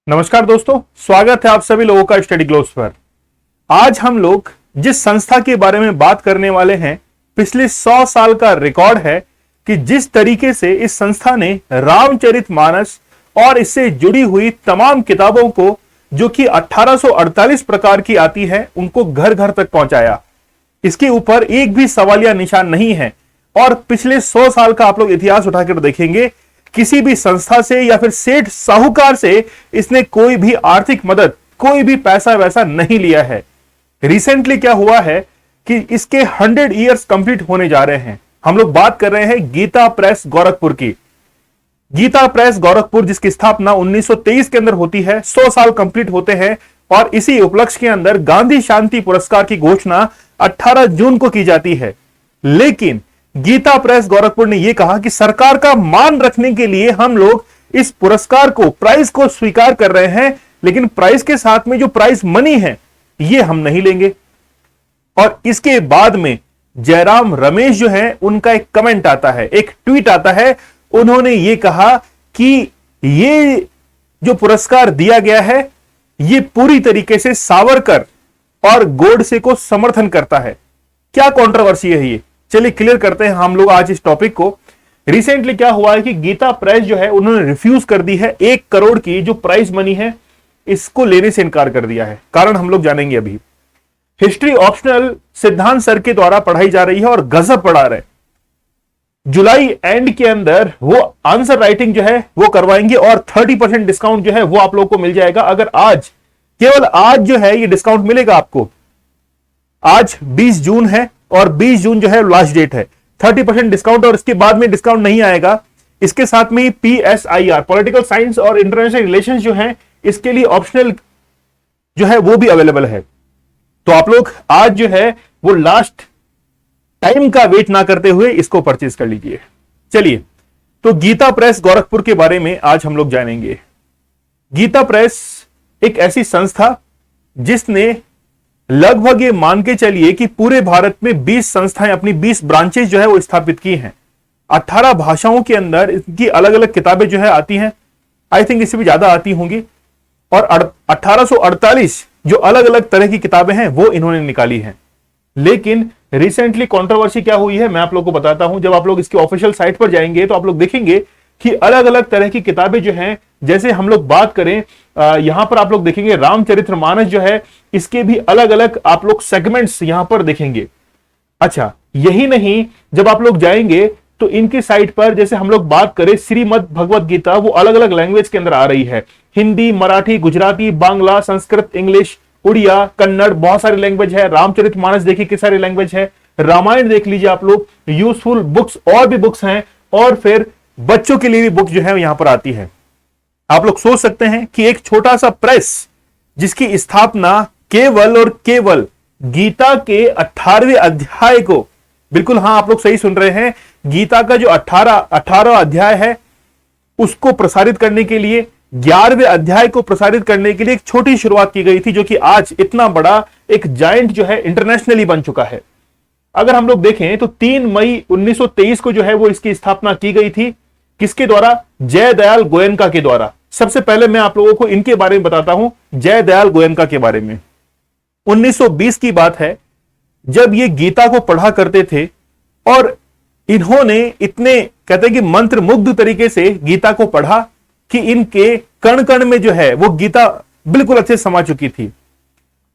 नमस्कार दोस्तों, स्वागत है आप सभी लोगों का स्टडी ग्लोब्स पर। आज हम लोग जिस संस्था के बारे में बात करने वाले हैं, पिछले 100 साल का रिकॉर्ड है कि जिस तरीके से इस संस्था ने रामचरितमानस और इससे जुड़ी हुई तमाम किताबों को, जो कि 1848 प्रकार की आती है, उनको घर घर तक पहुंचाया। इसके ऊपर एक भी सवालिया निशान नहीं है। और पिछले 100 साल का आप लोग इतिहास उठाकर देखेंगे, किसी भी संस्था से या फिर सेठ साहूकार से इसने कोई भी आर्थिक मदद, कोई भी पैसा वैसा नहीं लिया है। रिसेंटली क्या हुआ है कि इसके 100 इयर्स कंप्लीट होने जा रहे हैं। हम लोग बात कर रहे हैं गीता प्रेस गोरखपुर की। गीता प्रेस गोरखपुर, जिसकी स्थापना 1923 के अंदर होती है, 100 साल कंप्लीट होते हैं। और इसी उपलक्ष्य के अंदर गांधी शांति पुरस्कार की घोषणा 18 जून को की जाती है। लेकिन गीता प्रेस गोरखपुर ने यह कहा कि सरकार का मान रखने के लिए हम लोग इस पुरस्कार को, प्राइज को स्वीकार कर रहे हैं, लेकिन प्राइज के साथ में जो प्राइज मनी है ये हम नहीं लेंगे। और इसके बाद में जयराम रमेश जो है, उनका एक कमेंट आता है, एक ट्वीट आता है। उन्होंने ये कहा कि ये जो पुरस्कार दिया गया है ये पूरी तरीके से सावरकर और गोडसे को समर्थन करता है। क्या कंट्रोवर्सी है ये, चलिए क्लियर करते हैं हम लोग आज इस टॉपिक को। रिसेंटली क्या हुआ है कि गीता प्रेस जो है, उन्होंने रिफ्यूज कर दी है 1 करोड़ की जो प्राइज मनी है, इसको लेने से इनकार कर दिया है। कारण हम लोग जानेंगे अभी। हिस्ट्री ऑप्शनल सिद्धांत सर के द्वारा पढ़ाई जा रही है और गजब पढ़ा रहे। जुलाई एंड के अंदर वो आंसर राइटिंग जो है वो करवाएंगे और 30% डिस्काउंट जो है वो आप लोग को मिल जाएगा। अगर आज, केवल आज जो है ये डिस्काउंट मिलेगा आपको। आज 20 जून है और 20 जून जो है लास्ट डेट है। 30% डिस्काउंट और इसके बाद में डिस्काउंट नहीं आएगा। इसके साथ में PSIR, पॉलिटिकल साइंस और इंटरनेशनल रिलेशंस जो है, इसके लिए ऑप्शनल जो है वो भी अवेलेबल है। तो आप लोग आज जो है वो लास्ट टाइम का वेट ना करते हुए इसको परचेज कर लीजिए। चलिए, तो गीता प्रेस गोरखपुर के बारे में आज हम लोग जानेंगे। गीता प्रेस एक ऐसी संस्था जिसने लगभग ये मान के चलिए कि पूरे भारत में 20 संस्थाएं, अपनी 20 ब्रांचेस जो है वो स्थापित की हैं। 18 भाषाओं के अंदर इनकी अलग अलग किताबें जो है आती हैं। आई थिंक इससे भी ज्यादा आती होंगी। और 1848 जो अलग अलग तरह की किताबें हैं वो इन्होंने निकाली हैं। लेकिन रिसेंटली कंट्रोवर्सी क्या हुई है मैं आप लोग को बताता हूं। जब आप लोग इसकी ऑफिशियल साइट पर जाएंगे तो आप लोग देखेंगे कि अलग अलग तरह की किताबें जो हैं, जैसे हम लोग बात करें, यहां पर आप लोग देखेंगे रामचरितमानस जो है, इसके भी अलग अलग आप लोग सेगमेंट्स यहां पर देखेंगे। अच्छा, यही नहीं, जब आप लोग जाएंगे तो इनकी साइट पर, जैसे हम लोग बात करें श्रीमद् भगवत गीता, वो अलग अलग लैंग्वेज के अंदर आ रही है। हिंदी, मराठी, गुजराती, बांग्ला, संस्कृत, इंग्लिश, उड़िया, कन्नड़, बहुत सारी लैंग्वेज है। रामचरितमानस देखिए किस सारी लैंग्वेज है। रामायण देख लीजिए आप लोग, यूजफुल बुक्स और भी बुक्स हैं। और फिर बच्चों के लिए भी बुक जो है यहां पर आती है। आप लोग सोच सकते हैं कि एक छोटा सा प्रेस जिसकी स्थापना केवल और केवल गीता के 18वें अध्याय को, बिल्कुल हां आप लोग सही सुन रहे हैं, गीता का जो 18 अध्याय है उसको प्रसारित करने के लिए, 11वें अध्याय को प्रसारित करने के लिए एक छोटी शुरुआत की गई थी, जो कि आज इतना बड़ा एक जायंट जो है इंटरनेशनली बन चुका है। अगर हम लोग देखें तो 3 मई 1923 को जो है वो इसकी स्थापना की गई थी। किसके द्वारा? जयदयाल गोयनका के द्वारा। सबसे पहले मैं आप लोगों को इनके बारे में बताता हूं, जयदयाल गोयनका के बारे में। 1920 की बात है, जब ये गीता को पढ़ा करते थे और इन्होंने इतने, कहते हैं कि मंत्र मुग्ध तरीके से गीता को पढ़ा कि इनके कण कण में जो है वो गीता बिल्कुल अच्छे से समा चुकी थी।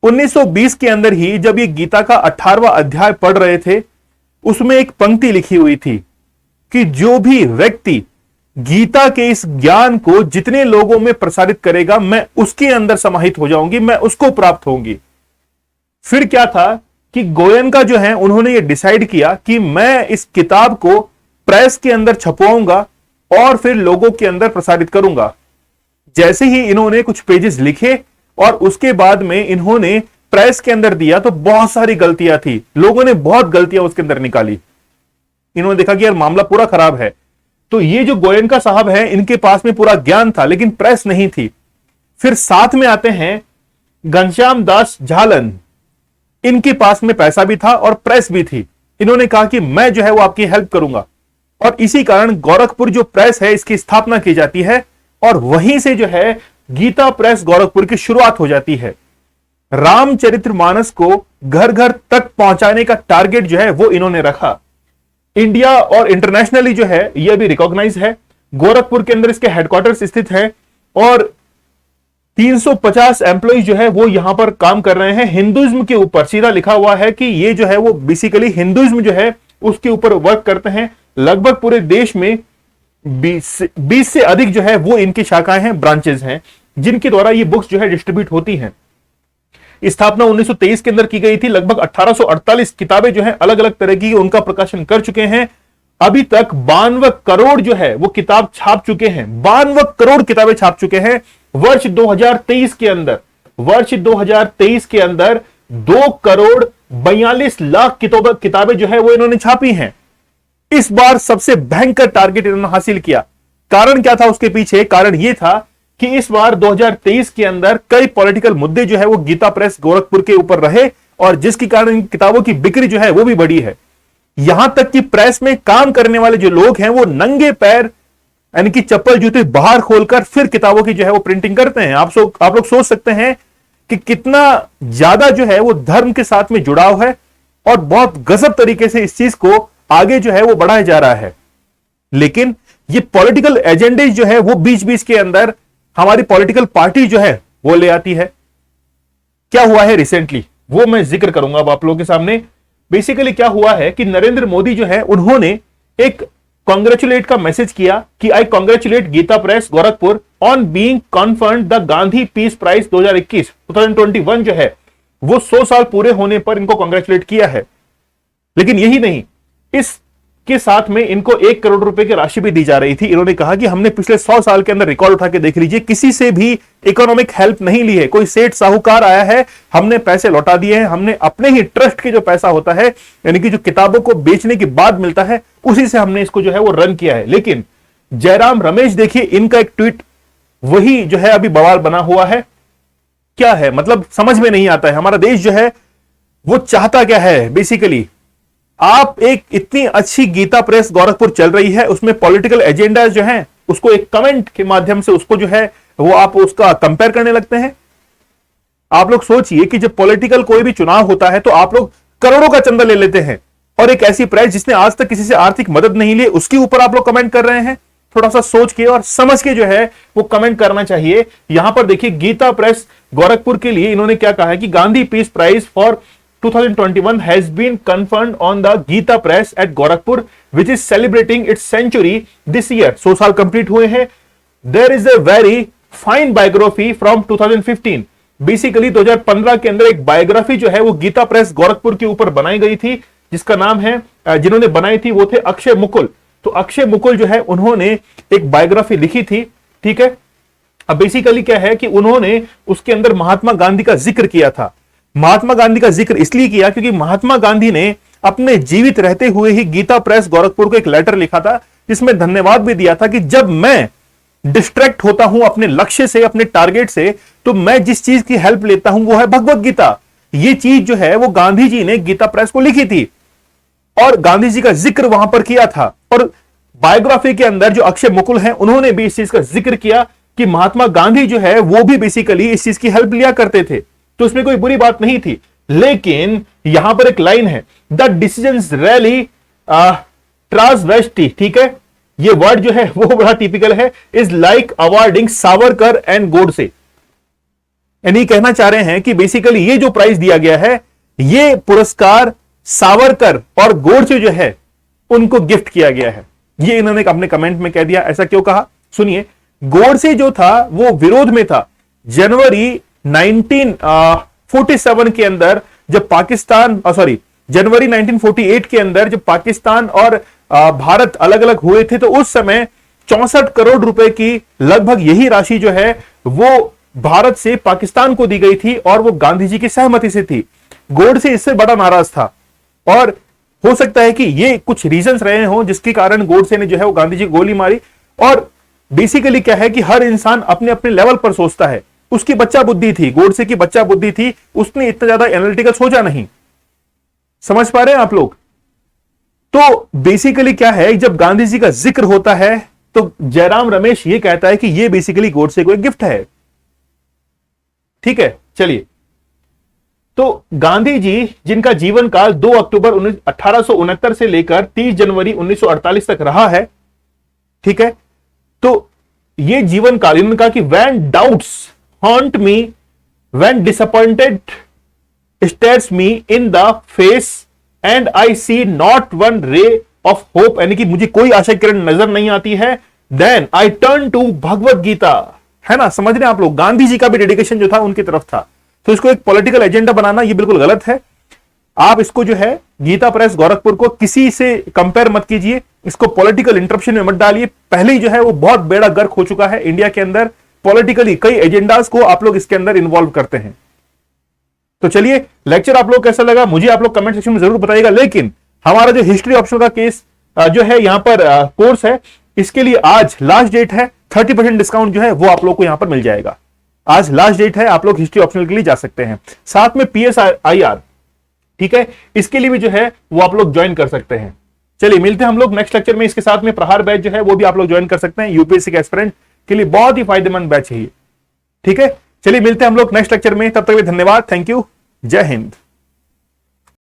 1920 के अंदर ही जब ये गीता का 18वां अध्याय पढ़ रहे थे, उसमें एक पंक्ति लिखी हुई थी कि जो भी व्यक्ति गीता के इस ज्ञान को जितने लोगों में प्रसारित करेगा, मैं उसके अंदर समाहित हो जाऊंगी, मैं उसको प्राप्त होंगी। फिर क्या था कि गोयनका जो है, उन्होंने ये डिसाइड किया कि मैं इस किताब को प्रेस के अंदर छपवाऊंगा और फिर लोगों के अंदर प्रसारित करूंगा। जैसे ही इन्होंने कुछ पेजेस लिखे और उसके बाद में इन्होंने प्रेस के अंदर दिया तो बहुत सारी गलतियां थी। लोगों ने बहुत गलतियां उसके अंदर निकाली। इन्होंने देखा कि यार मामला पूरा खराब है। तो ये जो गोयनका साहब है, इनके पास में पूरा ज्ञान था लेकिन प्रेस नहीं थी। फिर साथ में आते हैं घनश्याम दास झालन। इनके पास में पैसा भी था और प्रेस भी थी। इन्होंने कहा कि मैं जो है वो आपकी हेल्प करूंगा। और इसी कारण गोरखपुर जो प्रेस है इसकी स्थापना की जाती है और वहीं से जो है गीता प्रेस गोरखपुर की शुरुआत हो जाती है। रामचरितमानस को घर घर तक पहुंचाने का टारगेट जो है वो इन्होंने रखा। इंडिया और इंटरनेशनली जो है यह भी रिकॉग्नाइज है। गोरखपुर के अंदर इसके हेडक्वार्टर्स स्थित है और 350 एम्प्लॉय जो है वो यहां पर काम कर रहे हैं। हिंदुइज्म के ऊपर सीधा लिखा हुआ है कि ये जो है वो बेसिकली हिंदुइज्म जो है उसके ऊपर वर्क करते हैं। लगभग पूरे देश में 20 से अधिक जो है वो इनकी शाखाएं हैं, ब्रांचेस हैं, जिनके द्वारा ये बुक्स जो है डिस्ट्रीब्यूट होती हैं। स्थापना 1923 के अंदर की गई थी। लगभग 1848 किताबें जो है अलग अलग तरह की उनका प्रकाशन कर चुके हैं। अभी तक 52 करोड़ जो है वो किताब छाप चुके हैं। 52 करोड़ किताबें छाप चुके हैं। वर्ष 2023 के अंदर 2 करोड़ 42 लाख किताबें जो है वो इन्होंने छापी हैं। इस बार सबसे भयंकर टारगेट इन्होंने हासिल किया। कारण क्या था उसके पीछे? कारण यह था कि इस बार 2023 के अंदर कई पॉलिटिकल मुद्दे जो है वो गीता प्रेस गोरखपुर के ऊपर रहे और जिसके कारण इन किताबों की बिक्री जो है वो भी बढ़ी है। यहां तक कि प्रेस में काम करने वाले जो लोग हैं वो नंगे पैर यानी कि चप्पल जूते बाहर खोलकर फिर किताबों की जो है वो प्रिंटिंग करते हैं। आप लोग सोच सकते हैं कि कितना ज्यादा जो है वो धर्म के साथ में जुड़ाव है और बहुत गजब तरीके से इस चीज को आगे जो है वो बढ़ाया जा रहा है। लेकिन ये पॉलिटिकल एजेंडे जो है वो बीच बीच के अंदर हमारी पॉलिटिकल पार्टी जो है वो ले आती है। क्या हुआ है रिसेंटली वो मैं जिक्र करूंगा अब आप लोगों के सामने। बेसिकली क्या हुआ है कि नरेंद्र मोदी जो है उन्होंने एक कांग्रेचुलेट का मैसेज किया कि I congratulate Gita Press Gorakhpur on being conferred the Gandhi piece Prize 2021 जो है वो 100 साल पूरे होने पर इनको कांग्रेचुलेट किया है। लेकिन यही नहीं, इसके साथ में इनको 1 करोड़ रुपए की राशि भी दी जा रही थी। इन्होंने कहा कि हमने पिछले 100 साल के अंदर रिकॉर्ड उठा के देख लीजिए, किसी से भी इकोनॉमिक हेल्प नहीं ली है। कोई सेठ साहूकार आया है, हमने पैसे लौटा दिए हैं, हमने अपने ही ट्रस्ट के जो पैसा होता है यानी कि जो किताबों को बेचने के बाद मिलता है उसी से हमने इसको जो है वो रन किया है। लेकिन जयराम रमेश देखिए, इनका एक ट्वीट वही जो है अभी बवाल बना हुआ है। क्या है मतलब समझ में नहीं आता है। हमारा देश जो है वो चाहता क्या है बेसिकली? आप एक इतनी अच्छी गीता प्रेस गोरखपुर चल रही है, उसमें पॉलिटिकल एजेंडा जो है उसको एक कमेंट के माध्यम से उसको जो है वो आप उसका कंपेयर करने लगते हैं। आप लोग सोचिए कि जब पॉलिटिकल कोई भी चुनाव होता है तो आप लोग करोड़ों का चंदा ले लेते हैं और एक ऐसी प्रेस जिसने आज तक किसी से आर्थिक मदद नहीं ली उसके ऊपर आप लोग कमेंट कर रहे हैं। थोड़ा सा सोच के और समझ के जो है वो कमेंट करना चाहिए। यहां पर देखिए गीता प्रेस गोरखपुर के लिए इन्होंने क्या कहा है कि Gandhi piece prize for 2021 has been conferred on the Gita Press at Gorakhpur, which is celebrating its century this year. 100 साल कंप्लीट हुए हैं। There is a very fine biography from 2015. Basically 2015 के अंदर एक बायोग्राफी जो है वो गीता प्रेस गोरखपुर के ऊपर बनाई गई थी, जिसका नाम है, जिन्होंने बनाई थी वो थे अक्षय मुकुल। तो अक्षय मुकुल जो है उन्होंने एक बायोग्राफी लिखी थी, ठीक है। अब बेसिकली क्या है कि उन्होंने उसके अंदर महात्मा गांधी का जिक्र किया था। महात्मा गांधी का जिक्र इसलिए किया क्योंकि महात्मा गांधी ने अपने जीवित रहते हुए ही गीता प्रेस गोरखपुर को एक लेटर लिखा था जिसमें धन्यवाद भी दिया था कि जब मैं डिस्ट्रैक्ट होता हूं अपने लक्ष्य से, अपने टारगेट से, तो मैं जिस चीज की हेल्प लेता हूं वो है भगवत गीता। ये चीज जो है वो गांधी जी ने गीता प्रेस को लिखी थी और गांधी जी का जिक्र वहां पर किया था। और बायोग्राफी के अंदर जो अक्षय मुकुल हैं उन्होंने भी इस चीज का जिक्र किया कि महात्मा गांधी जो है वो भी बेसिकली इस चीज की हेल्प लिया करते थे, तो उसमें कोई बुरी बात नहीं थी। लेकिन यहां पर एक लाइन है, द डिसीजंस रैली ट्रांसवेस्टी, ठीक है, ये वर्ड जो है वो बड़ा टिपिकल है, is like awarding Savarkar and Godse. यानी कहना चाह रहे हैं कि बेसिकली ये जो प्राइज दिया गया है ये पुरस्कार सावरकर और गोडसे जो है उनको गिफ्ट किया गया है। ये इन्होंने अपने कमेंट में कह दिया। ऐसा क्यों कहा सुनिए। गोडसे जो था वो विरोध में था। जनवरी 1947 के अंदर जब पाकिस्तान जनवरी 1948 के अंदर जब पाकिस्तान और भारत अलग अलग हुए थे तो उस समय 64 करोड़ रुपए की लगभग यही राशि जो है वो भारत से पाकिस्तान को दी गई थी और वो गांधी जी की सहमति से थी। गोडसे इससे बड़ा नाराज था और हो सकता है कि ये कुछ रीजंस रहे हों जिसके कारण गोडसे ने जो है वो गांधी जी को गोली मारी। और बेसिकली क्या है कि हर इंसान अपने अपने लेवल पर सोचता है। उसकी बच्चा बुद्धि थी, गोडसे की बच्चा बुद्धि थी, उसने इतना ज्यादा एनालिटिकल सोचा नहीं। समझ पा रहे हैं आप लोग? तो बेसिकली क्या है, जब गांधी जी का जिक्र होता है तो जयराम रमेश ये कहता है कि ये बेसिकली गोडसे को एक गिफ्ट है। ठीक है, चलिए। तो गांधी जी जिनका जीवन काल 2 अक्टूबर 1869 से लेकर 30 जनवरी 1948 तक रहा है, ठीक है, तो ये जीवन काल, इन्होंने कहा कि when doubts haunt me, when disappointed stares me in the face and I see not one ray of hope, यानी कि मुझे कोई आशा किरण नजर नहीं आती है, then I turn to Bhagavad Gita. है ना, समझ रहे हैं आप लोग, गांधी जी का भी डेडिकेशन जो था उनकी तरफ था। तो इसको एक पॉलिटिकल एजेंडा बनाना ये बिल्कुल गलत है। आप इसको जो है गीता प्रेस गोरखपुर को किसी से कंपेयर मत कीजिए, इसको पॉलिटिकल इंटरप्शन में मत डालिए। पहले ही जो है वो बहुत बेड़ा गर्क हो चुका है इंडिया के अंदर, पॉलिटिकली कई एजेंडाज को आप लोग इसके अंदर इन्वॉल्व करते हैं। तो चलिए, लेक्चर आप लोग कैसा लगा मुझे आप लोग कमेंट सेक्शन में जरूर बताइएगा। लेकिन हमारा जो हिस्ट्री ऑप्शन का केस जो है यहां पर कोर्स है, इसके लिए आज लास्ट डेट है, 30% डिस्काउंट जो है वो आप लोग को यहां पर मिल जाएगा। आज लास्ट डेट है, आप लोग हिस्ट्री ऑप्शनल के लिए जा सकते हैं। साथ में PSIR, ठीक है, इसके लिए भी जो है वो आप लोग ज्वाइन कर सकते हैं। चलिए मिलते हैं हम लोग नेक्स्ट लेक्चर में। इसके साथ में प्रहार बैच जो है वो भी आप लोग ज्वाइन कर सकते हैं, यूपीएससी के एस्पिरेंट के लिए बहुत ही फायदेमंद बैच है ये, ठीक है। चलिए मिलते हैं हम लोग नेक्स्ट लेक्चर में, तब तक भी धन्यवाद, थैंक यू, जय हिंद।